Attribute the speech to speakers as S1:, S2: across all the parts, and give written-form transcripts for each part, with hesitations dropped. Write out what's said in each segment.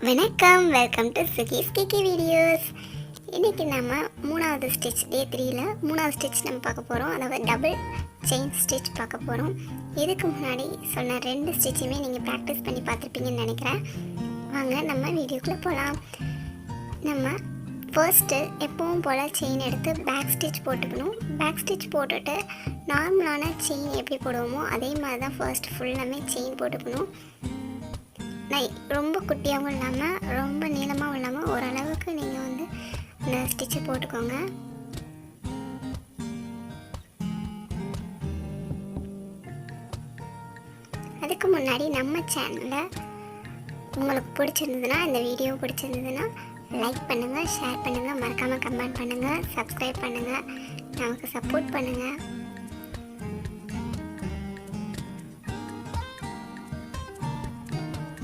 S1: வணக்கம், welcome to Sugies videos. இன்றைக்கி நம்ம 3வது ஸ்டிச் டே 3ல் 3வது ஸ்டிச் நம்ம பார்க்க போகிறோம். அதாவது டபுள் செயின் ஸ்டிச் பார்க்க போகிறோம். இதுக்கு முன்னாடி சொன்ன 2 ஸ்டிச்சுமே நீங்கள் ப்ராக்டிஸ் பண்ணி பார்த்துருப்பீங்கன்னு நினைக்கிறேன். வாங்க நம்ம வீடியோக்குள்ளே போகலாம். நம்ம ஃபர்ஸ்ட்டு எப்பவும் போல் செயின் எடுத்து பேக் ஸ்டிச் போட்டுக்கணும். பேக் ஸ்டிச் போட்டுட்டு நார்மலான செயின் எப்படி போடுவோமோ அதே மாதிரி தான் ஃபர்ஸ்ட் ஃபுல்லாமே செயின் போட்டுக்கணும். ரொம்ப குட்டியாகவும் இல்லாமல் ரொம்ப நீளமாகவும் இல்லாமல் ஓரளவுக்கு நீங்கள் வந்து இந்த ஸ்டிச்சை போட்டுக்கோங்க. அதுக்கு முன்னாடி நம்ம சேனலில் உங்களுக்கு பிடிச்சிருந்ததுன்னா, இந்த வீடியோ பிடிச்சிருந்ததுன்னா லைக் பண்ணுங்கள், ஷேர் பண்ணுங்கள், மறக்காமல் கமெண்ட் பண்ணுங்கள், சப்ஸ்கிரைப் பண்ணுங்கள், நமக்கு சப்போர்ட் பண்ணுங்கள்.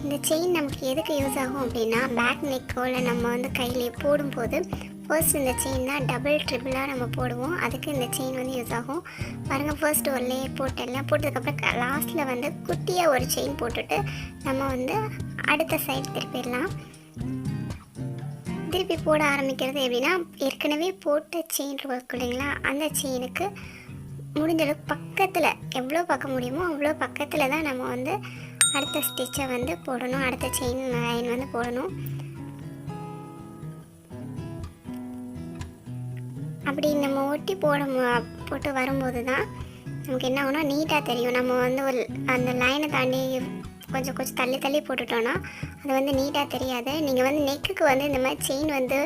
S1: இந்த செயின் நமக்கு எதுக்கு யூஸ் ஆகும் அப்படின்னா, பேக் நெக்கோ இல்லை நம்ம வந்து கையிலே போடும்போது ஃபர்ஸ்ட் இந்த செயின் தான் டபுள் ட்ரிபிளாக நம்ம போடுவோம். அதுக்கு இந்த செயின் வந்து யூஸ் ஆகும். பாருங்கள், ஃபர்ஸ்ட் ஒரு லேயர் போட்டெல்லாம் போட்டதுக்கப்புறம் லாஸ்ட்டில் வந்து குட்டியாக ஒரு செயின் போட்டுட்டு நம்ம வந்து அடுத்த சைடு திருப்பிடலாம். திருப்பி போட ஆரம்பிக்கிறது எப்படின்னா, ஏற்கனவே போட்ட செயின் இருக்கு இல்லைங்களா, அந்த செயினுக்கு முடிஞ்சளவுக்கு பக்கத்தில் எவ்வளோ பக்கம் முடியுமோ அவ்வளோ பக்கத்தில் தான் நம்ம வந்து அடுத்த ஸ்டிச்சை வந்து போடணும், அடுத்த செயின் லைன் வந்து போடணும். அப்படி நம்ம ஒட்டி போட்டு வரும்போது தான் நமக்கு என்ன ஆகும்னா நீட்டாக தெரியும். நம்ம வந்து ஒரு அந்த லைனை தாண்டி கொஞ்சம் தள்ளி போட்டுட்டோன்னா அது வந்து நீட்டாக தெரியாது. நீங்கள் வந்து நெக்குக்கு வந்து இந்த மாதிரி செயின் வந்து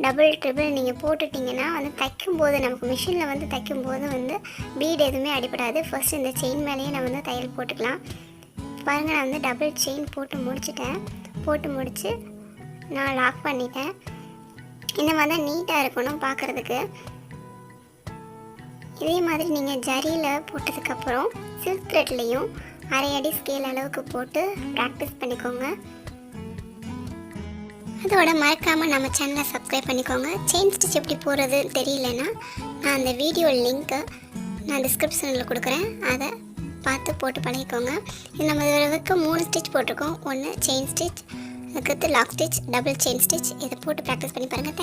S1: டபுள் ட்ரிபிள் நீங்கள் போட்டுட்டிங்கன்னா வந்து தைக்கும்போது நமக்கு மிஷினில் வந்து தைக்கும்போது வந்து பீடு எதுவுமே அடிப்படாது. ஃபர்ஸ்ட் இந்த செயின் மேலேயே நம்ம வந்து தையல் போட்டுக்கலாம். பாருங்கள், நான் வந்து டபுள் செயின் போட்டு முடித்து நான் லாக் பண்ணிட்டேன். இந்த மாதிரி தான் நீட்டாக இருக்கணும் பார்க்குறதுக்கு. இதே மாதிரி நீங்கள் ஜரியில் போட்டதுக்கப்புறம் சில்க் த்ரெட்லேயும் 1/2 அடி ஸ்கேல் அளவுக்கு போட்டு ப்ராக்டிஸ் பண்ணிக்கோங்க. அதோட மறக்காமல் நம்ம சேனலை சப்ஸ்கிரைப் பண்ணிக்கோங்க. செயின் ஸ்டிச் எப்படி போடுறது தெரியலன்னா நான் அந்த வீடியோ லிங்க்கை நான் டிஸ்கிரிப்ஷனில் கொடுக்குறேன், அதை பார்த்து போட்டு பழகிக்கோங்க. இது நம்ம இதுவரைக்கு 3 ஸ்டிச் போட்டிருக்கோம். 1 செயின் ஸ்டிச், அதுக்கடுத்து lock stitch, double chain stitch. இதை போட்டு ப்ராக்டிஸ் பண்ணி பாருங்கள்.